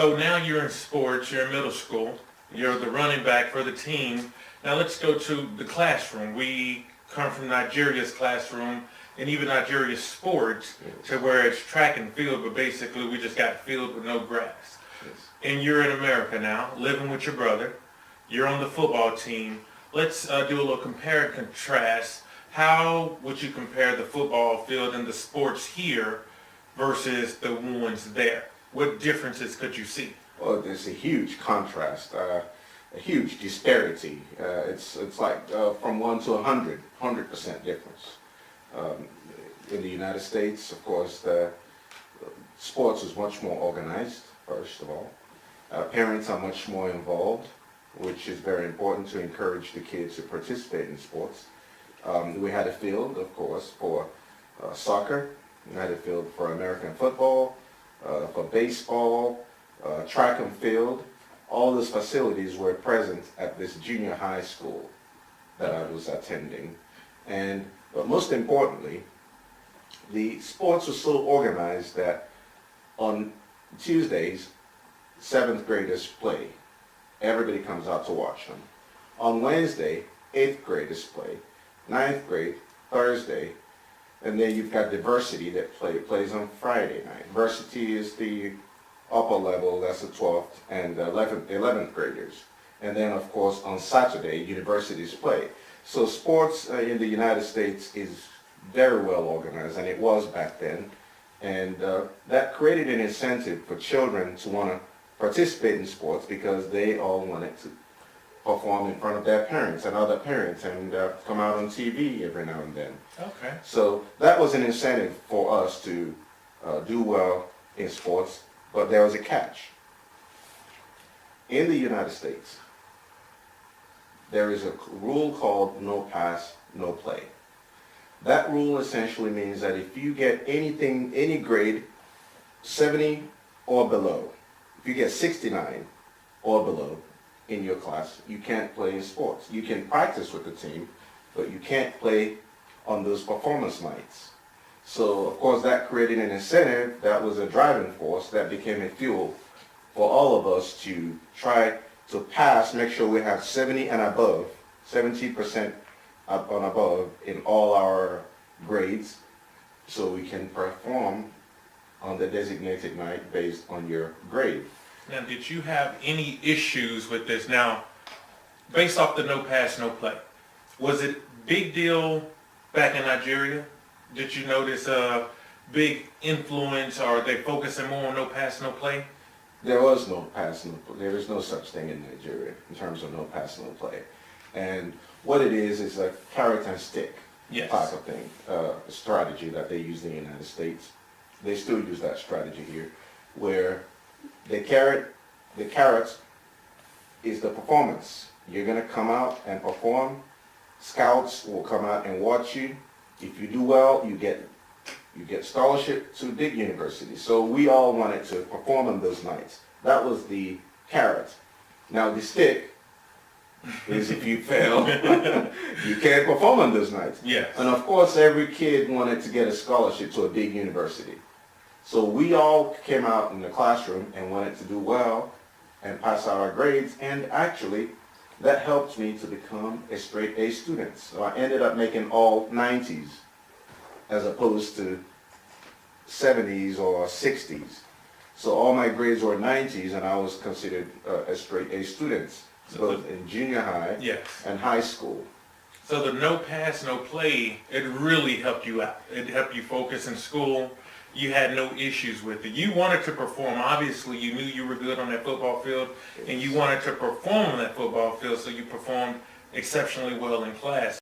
So now you're in sports, you're in middle school, you're the running back for the team. Now let's go to the classroom. We come from Nigeria's classroom and even Nigeria's sports to where it's track and field, but basically we just got field with no grass. Yes. And you're in America now, living with your brother. You're on the football team. Let's do a little compare and contrast. How would you compare the football field and the sports here versus the ones there? What differences could you see? Well, there's a huge contrast, a huge disparity. It's like from 1 to 100% difference. In the United States, of course, the sports is much more organized, first of all. Parents are much more involved, which is very important to encourage the kids to participate in sports. We had a field, of course, for soccer. We had a field for American football, for baseball, track and field. All those facilities were present at this junior high school that I was attending. But most importantly, the sports were so organized that on Tuesdays, 7th graders play. Everybody comes out to watch them. On Wednesday, 8th graders play. 9th grade, Thursday, and then you've got diversity that plays on Friday night. Varsity is the upper level, that's the 12th and 11th graders. And then, of course, on Saturday, universities play. So sports in the United States is very well organized, and it was back then. And that created an incentive for children to want to participate in sports because they all wanted to perform in front of their parents and other parents and come out on TV every now and then. Okay. So that was an incentive for us to do well in sports, but there was a catch. In the United States, there is a rule called no pass, no play. That rule essentially means that if you get anything, any grade, 70 or below, if you get 69 or below in your class, you can't play in sports. You can practice with the team, but you can't play on those performance nights. So, of course, that created an incentive. That was a driving force that became a fuel for all of us to try to pass, make sure we have 70 and above, 70% up and above in all our grades, so we can perform on the designated night based on your grade. Now, did you have any issues with this? Now, based off the no pass, no play, was it big deal back in Nigeria? Did you notice a big influence, or are they focusing more on no pass, no play? There was no pass, no play. There is no such thing in Nigeria in terms of no pass, no play. And what it is a carrot and stick Yes. type of thing, strategy that they use in the United States. They still use that strategy here, where the carrot is the performance. You're going to come out and perform. Scouts will come out and watch you. If you do well, you get scholarship to big universities. So we all wanted to perform on those nights. That was the carrot. Now the stick is if you fail, you can't perform on those nights. Yes. And of course, every kid wanted to get a scholarship to a big university. So we all came out in the classroom and wanted to do well and pass our grades, and actually that helped me to become a straight A student. So I ended up making all 90s as opposed to 70s or 60s. So all my grades were 90s, and I was considered a straight A student, both in junior high Yes. and high school. So the no pass, no play, it really helped you out. It helped you focus in school. You had no issues with it. You wanted to perform. Obviously, you knew you were good on that football field, and you wanted to perform on that football field, so you performed exceptionally well in class.